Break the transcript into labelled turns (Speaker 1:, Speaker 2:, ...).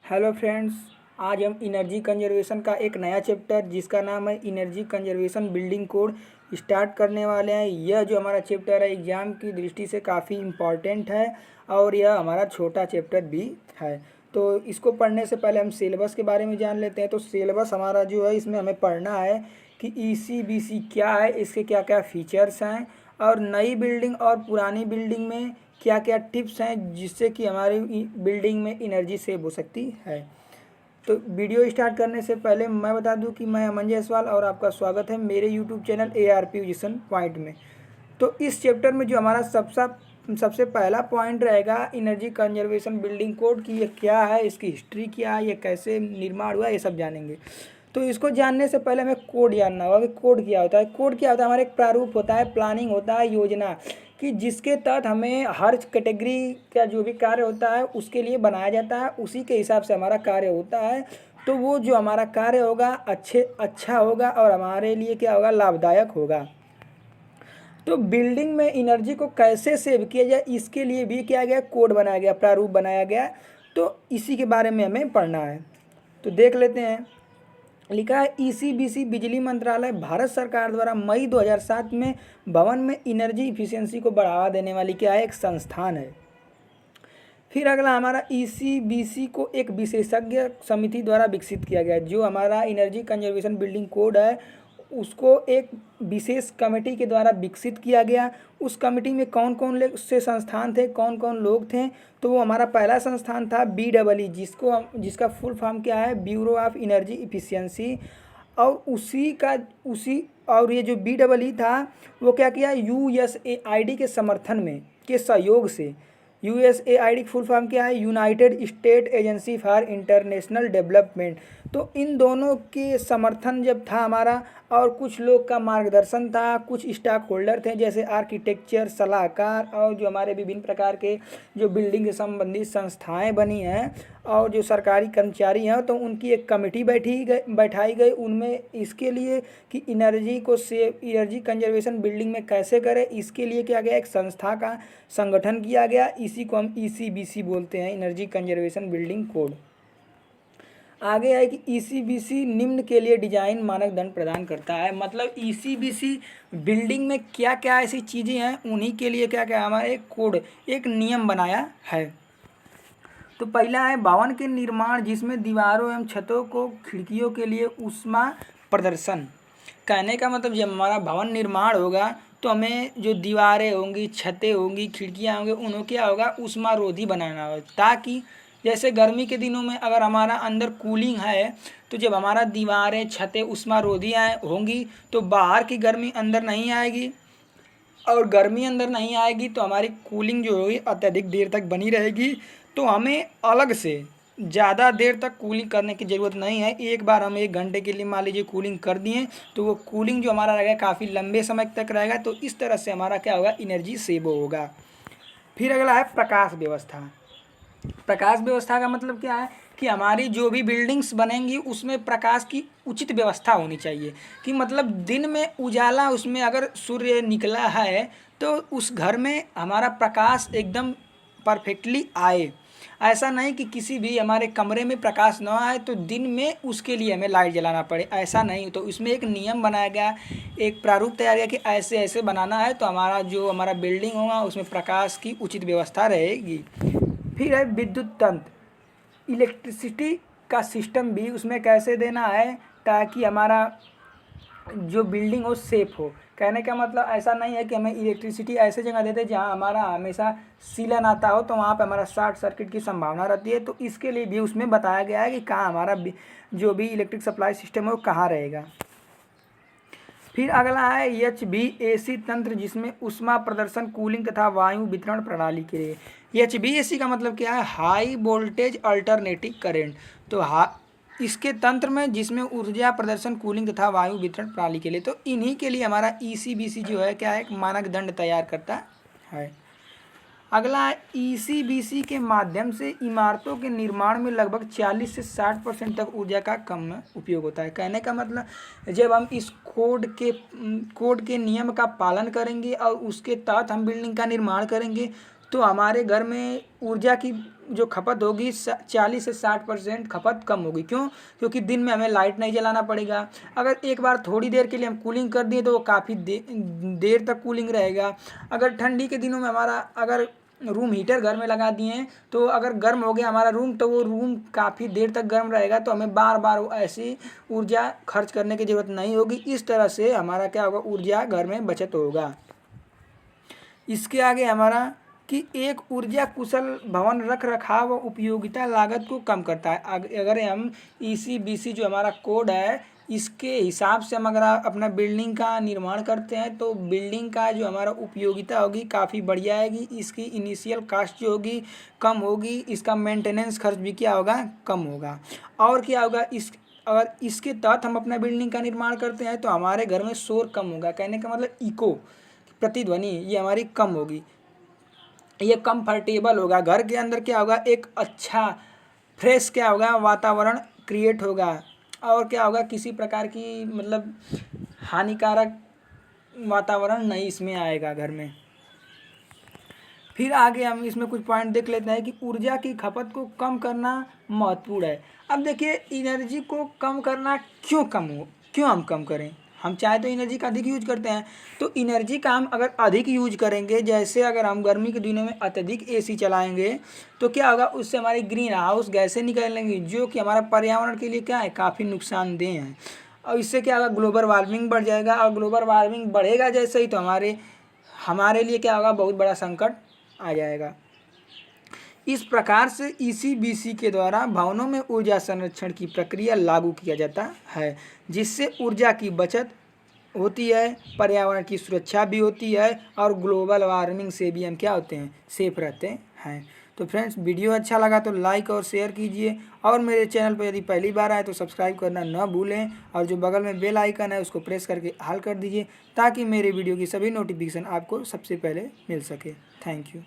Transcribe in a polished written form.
Speaker 1: Hello friends. आज हम energy conservation का एक नया चैप्टर जिसका नाम है energy conservation building code start करने वाले हैं। यह जो हमारा चैप्टर है एग्ज़ाम की दृष्टि से काफ़ी इम्पॉर्टेंट है और यह हमारा छोटा चैप्टर भी है। तो इसको पढ़ने से पहले हम सिलेबस के बारे में जान लेते हैं। तो सिलेबस हमारा जो है इसमें हमें पढ़ना है कि ईसीबीसी क्या है, इसके क्या क्या फीचर्स हैं और नई बिल्डिंग और पुरानी बिल्डिंग में क्या क्या टिप्स हैं जिससे कि हमारी बिल्डिंग में एनर्जी सेव हो सकती है। तो वीडियो स्टार्ट करने से पहले मैं बता दूं कि मैं अमन जायसवाल और आपका स्वागत है मेरे YouTube channel ARP vision point में। तो इस चैप्टर में जो हमारा सबसे पहला पॉइंट रहेगा एनर्जी कंजर्वेशन बिल्डिंग कोड की ये क्या है, इसकी हिस्ट्री क्या है, ये कैसे निर्माण हुआ, ये सब जानेंगे। तो इसको जानने से पहले हमें कोड जानना होगा कि कोड क्या होता है। कोड क्या होता है, हमारा एक प्रारूप होता है, प्लानिंग होता है, योजना कि जिसके तहत हमें हर कैटेगरी का जो भी कार्य होता है उसके लिए बनाया जाता है, उसी के हिसाब से हमारा कार्य होता है। तो वो जो हमारा कार्य होगा अच्छा होगा और हमारे लिए क्या होगा, लाभदायक होगा। तो बिल्डिंग में एनर्जी को कैसे सेव किया जाए इसके लिए भी क्या गया, कोड बनाया गया, प्रारूप बनाया गया। तो इसी के बारे में हमें पढ़ना है। तो देख लेते हैं। लिखा है ईसीबीसी बिजली मंत्रालय भारत सरकार द्वारा मई 2007 में भवन में एनर्जी इफिशियंसी को बढ़ावा देने वाली क्या है, एक संस्थान है। फिर अगला हमारा ईसीबीसी को एक विशेषज्ञ समिति द्वारा विकसित किया गया। जो हमारा एनर्जी कंजर्वेशन बिल्डिंग कोड है उसको एक विशेष कमेटी के द्वारा विकसित किया गया। उस कमेटी में कौन कौन से संस्थान थे, कौन कौन लोग थे। तो वो हमारा पहला संस्थान था BEE, जिसका फुल फॉर्म क्या है, ब्यूरो ऑफ एनर्जी इफिशियंसी। और उसी और ये जो BEE था वो क्या किया, USAID के समर्थन में के सहयोग से। USAID की फुल फॉर्म क्या है, United state agency for international development. तो इन दोनों के समर्थन जब था हमारा और कुछ लोग का मार्गदर्शन था, कुछ स्टॉक होल्डर थे जैसे आर्किटेक्चर सलाहकार और जो हमारे विभिन्न प्रकार के जो बिल्डिंग से संबंधित संस्थाएं बनी हैं और जो सरकारी कर्मचारी हैं, तो उनकी एक कमेटी बैठाई गई उनमें इसके लिए कि एनर्जी कंजर्वेशन बिल्डिंग में कैसे करें। इसके लिए क्या गया, एक संस्था का संगठन किया गया। इसी को हम ईसीबीसी बोलते हैं, एनर्जी कंजर्वेशन बिल्डिंग कोड। आगे है कि ईसीबीसी निम्न के लिए डिजाइन मानदंड प्रदान करता है। मतलब ईसीबीसी बिल्डिंग में क्या क्या ऐसी चीज़ें हैं उन्हीं के लिए क्या क्या हमारा एक कोड, एक नियम बनाया है। तो पहला है भवन के निर्माण जिसमें दीवारों एवं छतों को खिड़कियों के लिए ऊष्मा प्रदर्शन। कहने का मतलब जब हमारा भवन निर्माण होगा तो हमें जो दीवारें होंगी, छतें होंगी, खिड़कियाँ होंगी, उन्हें क्या होगा, ऊष्मारोधी बनाना होगा। ताकि जैसे गर्मी के दिनों में अगर हमारा अंदर कूलिंग है तो जब हमारा दीवारें छतें ऊष्मारोधी होंगी तो बाहर की गर्मी अंदर नहीं आएगी और गर्मी अंदर नहीं आएगी तो हमारी कूलिंग जो होगी अत्यधिक देर तक बनी रहेगी। तो हमें अलग से ज़्यादा देर तक कूलिंग करने की ज़रूरत नहीं है। एक बार हम 1 घंटे के लिए मान लीजिए कूलिंग कर दिए तो वो कूलिंग जो हमारा रहेगा काफ़ी लंबे समय तक रहेगा। तो इस तरह से हमारा क्या होगा, एनर्जी सेव होगा। फिर अगला है प्रकाश व्यवस्था। प्रकाश व्यवस्था का मतलब क्या है कि हमारी जो भी बिल्डिंग्स बनेंगी उसमें प्रकाश की उचित व्यवस्था होनी चाहिए। कि मतलब दिन में उजाला, उसमें अगर सूर्य निकला है तो उस घर में हमारा प्रकाश एकदम परफेक्टली आए। ऐसा नहीं कि किसी भी हमारे कमरे में प्रकाश न आए तो दिन में उसके लिए हमें लाइट जलाना पड़े, ऐसा नहीं। तो इसमें एक नियम बनाया गया, एक प्रारूप तैयार किया कि ऐसे ऐसे बनाना है तो हमारा बिल्डिंग होगा उसमें प्रकाश की उचित व्यवस्था रहेगी। फिर है विद्युत तंत्र, इलेक्ट्रिसिटी का सिस्टम भी उसमें कैसे देना है ताकि हमारा जो बिल्डिंग हो सेफ हो। कहने का मतलब ऐसा नहीं है कि हमें इलेक्ट्रिसिटी ऐसे जगह देते जहां हमारा हमेशा सीलन आता हो तो वहां पे हमारा शॉर्ट सर्किट की संभावना रहती है। तो इसके लिए भी उसमें बताया गया है कि कहाँ हमारा जो भी इलेक्ट्रिक सप्लाई सिस्टम है वो कहाँ रहेगा। फिर अगला है HVAC तंत्र जिसमें ऊष्मा प्रदर्शन, कूलिंग तथा वायु वितरण प्रणाली के लिए। HVAC का मतलब क्या है, हाई वोल्टेज अल्टरनेटिव करेंट। तो इसके तंत्र में जिसमें ऊर्जा प्रदर्शन, कूलिंग तथा वायु वितरण प्रणाली के लिए। तो इन्हीं के लिए हमारा ईसीबीसी जो है क्या है, एक मानक तैयार करता है। अगला है ईसीबीसी के माध्यम से इमारतों के निर्माण में लगभग 40 से 60% तक ऊर्जा का कम उपयोग होता है। कहने का मतलब जब हम इस कोड के नियम का पालन करेंगे और उसके तहत हम बिल्डिंग का निर्माण करेंगे तो हमारे घर में ऊर्जा की जो खपत होगी 40 से 60% खपत कम होगी। क्यों? क्योंकि दिन में हमें लाइट नहीं जलाना पड़ेगा। अगर एक बार थोड़ी देर के लिए हम कूलिंग कर दिए तो वो काफ़ी देर तक कूलिंग रहेगा। अगर ठंडी के दिनों में हमारा अगर रूम हीटर घर में लगा दिए हैं तो अगर गर्म हो गया हमारा रूम तो वो रूम काफ़ी देर तक गर्म रहेगा, तो हमें बार बार ऐसी ऊर्जा खर्च करने की ज़रूरत नहीं होगी। इस तरह से हमारा क्या होगा, ऊर्जा घर में बचत होगा। इसके आगे हमारा कि एक ऊर्जा कुशल भवन रख रखाव व उपयोगिता लागत को कम करता है। अगर हम EC/BC जो हमारा कोड है इसके हिसाब से हम अगर अपना बिल्डिंग का निर्माण करते हैं तो बिल्डिंग का जो हमारा उपयोगिता होगी काफ़ी बढ़िया आएगी। इसकी इनिशियल कास्ट जो होगी कम होगी, इसका मेंटेनेंस खर्च भी क्या होगा, कम होगा। और क्या होगा, अगर इसके तहत हम अपना बिल्डिंग का निर्माण करते हैं तो हमारे घर में शोर कम होगा। कहने का मतलब इको, प्रतिध्वनि, ये हमारी कम होगी, ये कंफर्टेबल होगा। घर के अंदर क्या होगा, एक अच्छा फ्रेश क्या होगा, वातावरण क्रिएट होगा। और क्या होगा, किसी प्रकार की मतलब हानिकारक वातावरण नहीं इसमें आएगा घर में। फिर आगे हम इसमें कुछ पॉइंट देख लेते हैं कि ऊर्जा की खपत को कम करना महत्वपूर्ण है। अब देखिए एनर्जी को कम करना क्यों हम कम करें। हम चाहे तो एनर्जी का अधिक यूज करते हैं, तो एनर्जी का हम अगर अधिक यूज करेंगे, जैसे अगर हम गर्मी के दिनों में अत्यधिक AC चलाएंगे तो क्या होगा, उससे हमारी ग्रीन हाउस गैसें निकलेंगी जो कि हमारा पर्यावरण के लिए क्या है, काफ़ी नुकसानदेह हैं। और इससे क्या होगा, ग्लोबल वार्मिंग बढ़ जाएगा। और ग्लोबल वार्मिंग बढ़ेगा जैसे ही तो हमारे लिए क्या होगा, बहुत बड़ा संकट आ जाएगा। इस प्रकार से EC/BC के द्वारा भवनों में ऊर्जा संरक्षण की प्रक्रिया लागू किया जाता है, जिससे ऊर्जा की बचत होती है, पर्यावरण की सुरक्षा भी होती है और ग्लोबल वार्मिंग से भी हम क्या होते हैं, सेफ रहते हैं। तो फ्रेंड्स, वीडियो अच्छा लगा तो लाइक और शेयर कीजिए, और मेरे चैनल पर यदि पहली बार आए तो सब्सक्राइब करना न भूलें, और जो बगल में बेल आइकन है उसको प्रेस करके ऑल कर दीजिए ताकि मेरे वीडियो की सभी नोटिफिकेशन आपको सबसे पहले मिल सके। Thank you.